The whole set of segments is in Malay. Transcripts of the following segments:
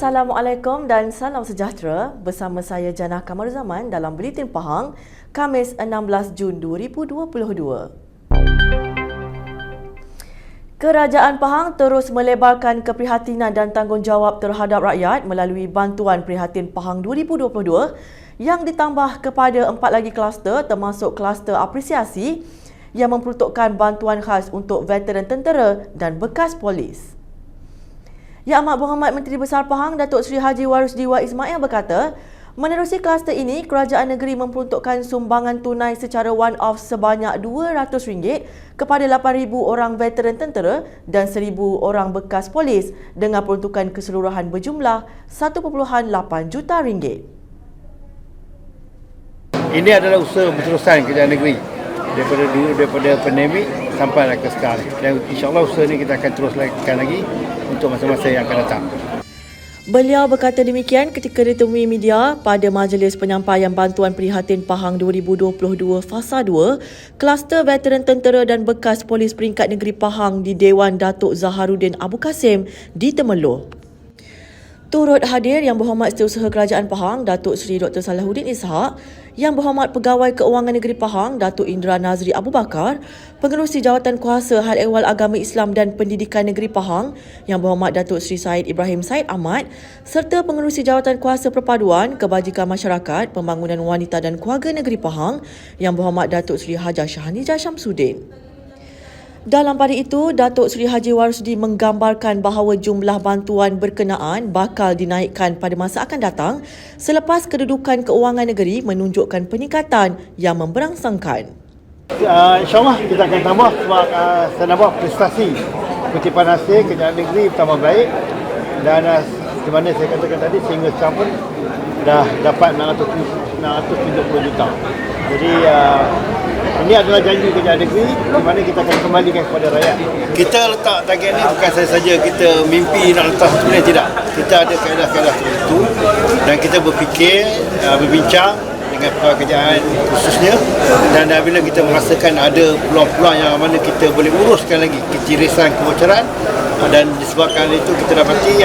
Assalamualaikum dan salam sejahtera. Bersama saya Janah Kamaruzaman dalam Buletin Pahang, Khamis 16 Jun 2022. Kerajaan Pahang terus melebarkan keprihatinan dan tanggungjawab terhadap rakyat melalui bantuan Prihatin Pahang 2022 yang ditambah kepada 4 lagi kluster termasuk kluster apresiasi yang memperuntukkan bantuan khas untuk veteran tentera dan bekas polis. Yang Amat Berhormat Menteri Besar Pahang Datuk Seri Haji Warusdi Wak Ismail berkata, menerusi kluster ini, kerajaan negeri memperuntukkan sumbangan tunai secara one-off sebanyak RM200 kepada 8,000 orang veteran tentera dan 1,000 orang bekas polis dengan peruntukan keseluruhan berjumlah RM1.8 juta. Ini adalah usaha berterusan kerajaan negeri daripada pandemik sampai ke sekarang. Dan insya-Allah usaha ini kita akan terus lakukan lagi untuk masa-masa yang akan datang. Beliau berkata demikian ketika ditemui media pada majlis penyampaian bantuan Prihatin Pahang 2022 Fasa 2, kluster veteran tentera dan bekas polis peringkat negeri Pahang di Dewan Datuk Zaharuddin Abu Kasim di Temerloh. Turut hadir Yang Berhormat Setiausaha Kerajaan Pahang Datuk Seri Dr. Salahuddin Ishak, Yang Berhormat Pegawai Keuangan Negeri Pahang Datuk Indra Nazri Abu Bakar, Pengerusi Jawatan Kuasa Hal Ehwal Agama Islam dan Pendidikan Negeri Pahang Yang Berhormat Datuk Seri Said Ibrahim Said Ahmad, serta Pengerusi Jawatan Kuasa Perpaduan, Kebajikan Masyarakat, Pembangunan Wanita dan Keluarga Negeri Pahang Yang Berhormat Datuk Seri Hajah Shahanijah Syamsuddin. Dalam pada itu, Datuk Seri Haji Warusdi menggambarkan bahawa jumlah bantuan berkenaan bakal dinaikkan pada masa akan datang selepas kedudukan keuangan negeri menunjukkan peningkatan yang memberangsangkan. InsyaAllah kita akan tambah sebab saya nampak prestasi kutipan hasil kerajaan negeri bertambah baik dan di mana saya katakan tadi sehingga sekarang pun dah dapat 670 juta. Jadi ini adalah janji kerajaan negeri di mana kita akan kembalikan kepada rakyat. Kita letak target ni bukan saja kita mimpi nak letak sebenarnya, tidak. Kita ada kaedah-kaedah tertentu dan kita berfikir, berbincang dengan kerajaan khususnya, dan bila kita merasakan ada peluang-peluang yang mana kita boleh uruskan lagi kecirisan kebocoran, dan disebabkan itu kita dapati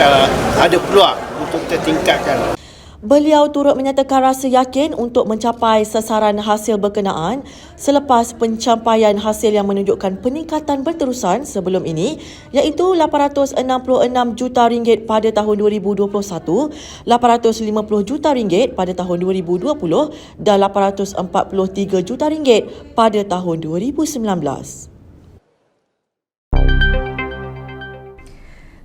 ada peluang untuk kita tingkatkan. Beliau turut menyatakan rasa yakin untuk mencapai sasaran hasil berkenaan selepas pencapaian hasil yang menunjukkan peningkatan berterusan sebelum ini, iaitu RM866 juta pada tahun 2021, RM850 juta pada tahun 2020 dan RM843 juta pada tahun 2019.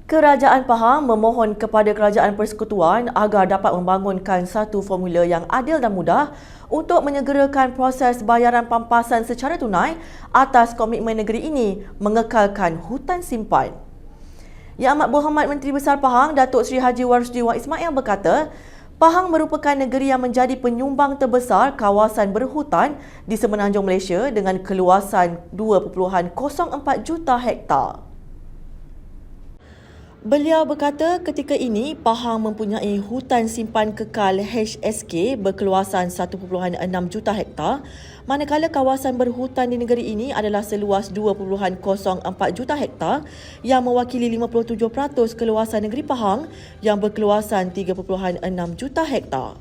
Kerajaan Pahang memohon kepada Kerajaan Persekutuan agar dapat membangunkan satu formula yang adil dan mudah untuk menyegerakan proses bayaran pampasan secara tunai atas komitmen negeri ini mengekalkan hutan simpan. Yang Amat Berhormat Menteri Besar Pahang Datuk Seri Haji Warusdi Wak Ismail berkata, Pahang merupakan negeri yang menjadi penyumbang terbesar kawasan berhutan di semenanjung Malaysia dengan keluasan 2.04 juta hektar. Beliau berkata ketika ini Pahang mempunyai hutan simpan kekal HSK berkeluasan 1.6 juta hektar, manakala kawasan berhutan di negeri ini adalah seluas 2.04 juta hektar yang mewakili 57% keluasan negeri Pahang yang berkeluasan 3.6 juta hektar.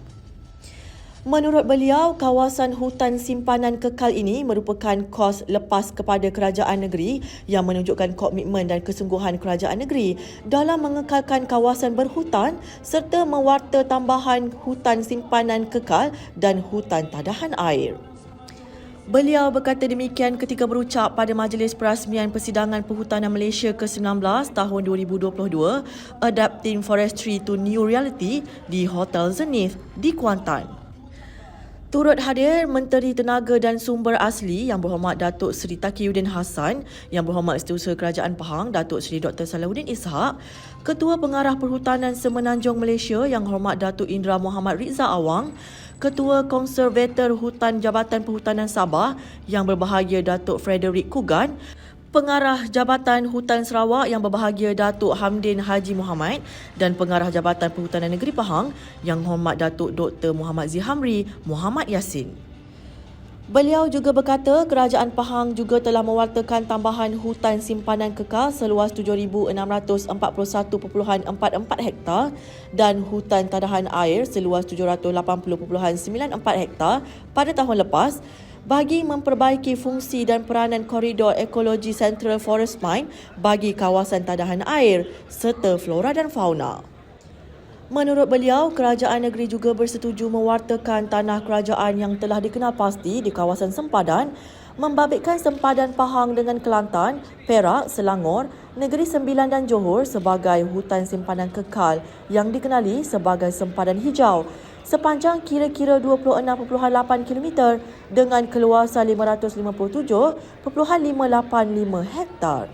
Menurut beliau, kawasan hutan simpanan kekal ini merupakan kos lepas kepada kerajaan negeri yang menunjukkan komitmen dan kesungguhan kerajaan negeri dalam mengekalkan kawasan berhutan serta mewarta tambahan hutan simpanan kekal dan hutan tadahan air. Beliau berkata demikian ketika berucap pada Majlis Perasmian Persidangan Perhutanan Malaysia ke-19 tahun 2022, Adapting Forestry to New Reality di Hotel Zenith di Kuantan. Turut hadir Menteri Tenaga dan Sumber Asli Yang Berhormat Datuk Seri Taqiyuddin Hassan, Yang Berhormat Setiausaha Kerajaan Pahang Datuk Seri Dr. Salahuddin Ishak, Ketua Pengarah Perhutanan Semenanjung Malaysia Yang Hormat Datuk Indra Muhammad Rizal Awang, Ketua Konservator Hutan Jabatan Perhutanan Sabah Yang Berbahagia Datuk Frederick Kugan, Pengarah Jabatan Hutan Sarawak Yang Berbahagia Datuk Hamdin Haji Muhammad dan Pengarah Jabatan Perhutanan Negeri Pahang Yang Hormat Datuk Dr. Muhammad Zihamri Muhammad Yassin. Beliau juga berkata kerajaan Pahang juga telah mewartakan tambahan hutan simpanan kekal seluas 7,641.44 hektar dan hutan tadahan air seluas 780.94 hektar pada tahun lepas bagi memperbaiki fungsi dan peranan koridor ekologi Central Forest Mine bagi kawasan tadahan air serta flora dan fauna. Menurut beliau, kerajaan negeri juga bersetuju mewartakan tanah kerajaan yang telah dikenal pasti di kawasan sempadan, membabitkan sempadan Pahang dengan Kelantan, Perak, Selangor, Negeri Sembilan dan Johor sebagai hutan simpanan kekal yang dikenali sebagai sempadan hijau sepanjang kira-kira 26.8 km dengan keluasan 557.585 hektar.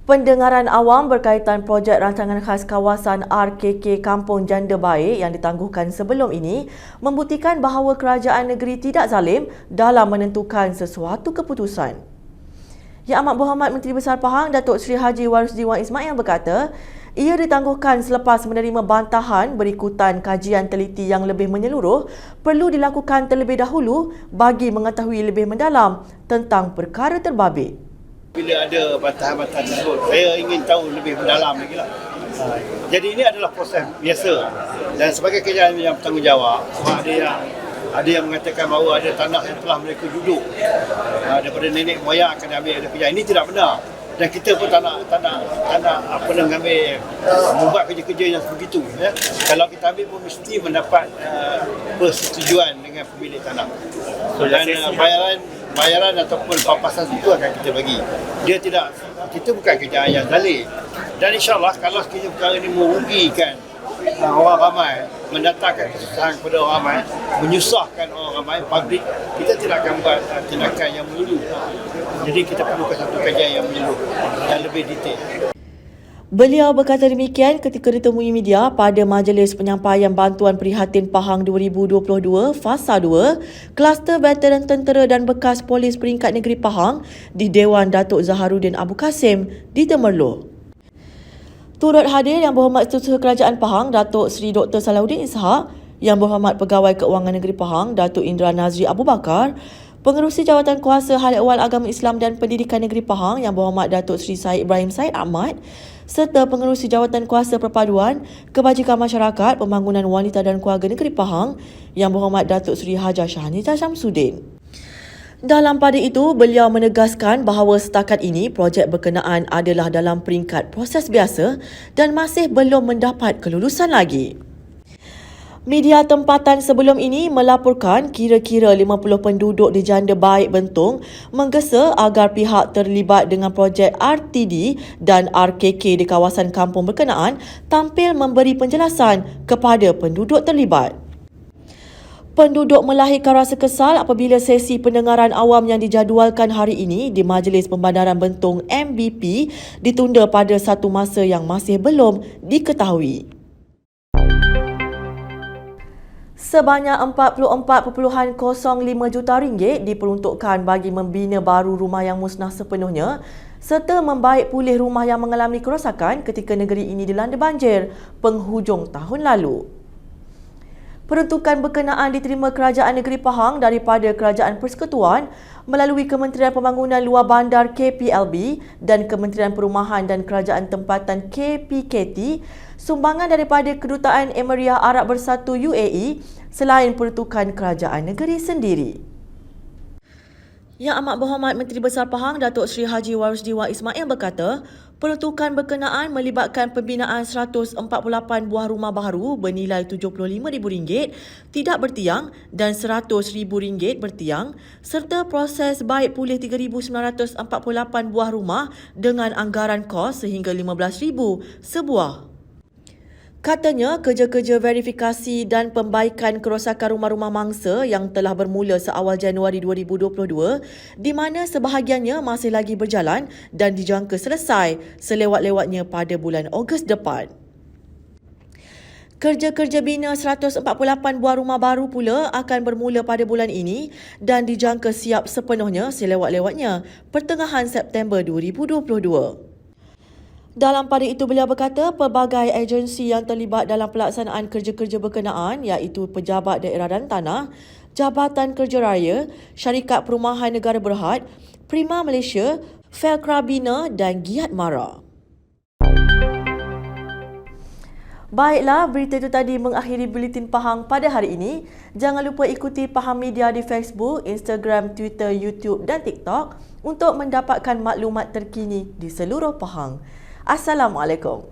Pendengaran awam berkaitan projek rancangan khas kawasan RKK Kampung Janda Baik yang ditangguhkan sebelum ini membuktikan bahawa kerajaan negeri tidak zalim dalam menentukan sesuatu keputusan. Yang Amat Berhormat Menteri Besar Pahang Datuk Seri Haji Warusdi Wan Ismail berkata, ia ditangguhkan selepas menerima bantahan berikutan kajian teliti yang lebih menyeluruh perlu dilakukan terlebih dahulu bagi mengetahui lebih mendalam tentang perkara terbabit. Bila ada bantahan-bantahan tersebut, saya ingin tahu lebih mendalam lagi lah. Jadi ini adalah proses biasa dan sebagai kerajaan yang bertanggungjawab, sebab ada yang mengatakan bahawa ada tanah yang telah mereka duduk daripada nenek moyang akan ambil ada kerja. Ini tidak benar dan kita pun tak nak mengambil membuat kerja-kerja yang begitu. Ya. Kalau kita ambil pun mesti mendapat persetujuan dengan pemilik tanah. Dan bayaran ataupun papasan itu akan kita bagi. Kita bukan kerjaan yang zalim. Dan insyaAllah kalau sekiranya perkara ini merugikan orang ramai, mendatangkan kesusahan kepada orang ramai, menyusahkan orang ramai, publik, kita tidak akan buat tindakan yang menyeluruh. Jadi kita perlukan satu kajian yang menyeluruh dan lebih detail. Beliau berkata demikian ketika ditemui media pada Majlis Penyampaian Bantuan Prihatin Pahang 2022 Fasa 2 Kluster Veteran Tentera dan Bekas Polis Peringkat Negeri Pahang di Dewan Datuk Zaharuddin Abu Kasim di Temerloh. Turut hadir Yang Berhormat Setiausaha Kerajaan Pahang Datuk Seri Dr. Salahuddin Ishak, Yang Berhormat Pegawai Keuangan Negeri Pahang Datuk Indra Nazri Abu Bakar, Pengerusi Jawatan Kuasa Hal Ehwal Agama Islam dan Pendidikan Negeri Pahang Yang Berhormat Datuk Seri Syed Ibrahim Syed Ahmad serta Pengerusi Jawatan Kuasa Perpaduan Kebajikan Masyarakat Pembangunan Wanita dan Keluarga Negeri Pahang Yang Berhormat Datuk Seri Hajah Shahnizah Syamsuddin. Dalam pada itu, beliau menegaskan bahawa setakat ini projek berkenaan adalah dalam peringkat proses biasa dan masih belum mendapat kelulusan lagi. Media tempatan sebelum ini melaporkan kira-kira 50 penduduk di Janda Baik Bentong menggesa agar pihak terlibat dengan projek RTD dan RKK di kawasan kampung berkenaan tampil memberi penjelasan kepada penduduk terlibat. Penduduk melahirkan rasa kesal apabila sesi pendengaran awam yang dijadualkan hari ini di Majlis Pembandaran Bentong MBP ditunda pada satu masa yang masih belum diketahui. Sebanyak RM44.05 juta diperuntukkan bagi membina baru rumah yang musnah sepenuhnya serta membaik pulih rumah yang mengalami kerosakan ketika negeri ini dilanda banjir penghujung tahun lalu. Peruntukan berkenaan diterima Kerajaan Negeri Pahang daripada Kerajaan Persekutuan melalui Kementerian Pembangunan Luar Bandar KPLB dan Kementerian Perumahan dan Kerajaan Tempatan KPKT, sumbangan daripada Kedutaan Emiria Arab Bersatu UAE selain peruntukan kerajaan negeri sendiri. Yang Amat Berhormat Menteri Besar Pahang Datuk Seri Haji Warusdi Wan Ismail berkata, peruntukan berkenaan melibatkan pembinaan 148 buah rumah baru bernilai RM75,000 tidak bertiang dan RM100,000 bertiang serta proses baik pulih 3,948 buah rumah dengan anggaran kos sehingga RM15,000 sebuah. Katanya, kerja-kerja verifikasi dan pembaikan kerosakan rumah-rumah mangsa yang telah bermula seawal Januari 2022 di mana sebahagiannya masih lagi berjalan dan dijangka selesai selewat-lewatnya pada bulan Ogos depan. Kerja-kerja bina 148 buah rumah baru pula akan bermula pada bulan ini dan dijangka siap sepenuhnya selewat-lewatnya pertengahan September 2022. Dalam pada itu, beliau berkata pelbagai agensi yang terlibat dalam pelaksanaan kerja-kerja berkenaan iaitu Pejabat Daerah dan Tanah, Jabatan Kerja Raya, Syarikat Perumahan Negara Berhad, Prima Malaysia, Felkrabina dan Giat Mara. Baiklah, berita itu tadi mengakhiri Buletin Pahang pada hari ini. Jangan lupa ikuti Pahang Media di Facebook, Instagram, Twitter, YouTube dan TikTok untuk mendapatkan maklumat terkini di seluruh Pahang. Assalamualaikum.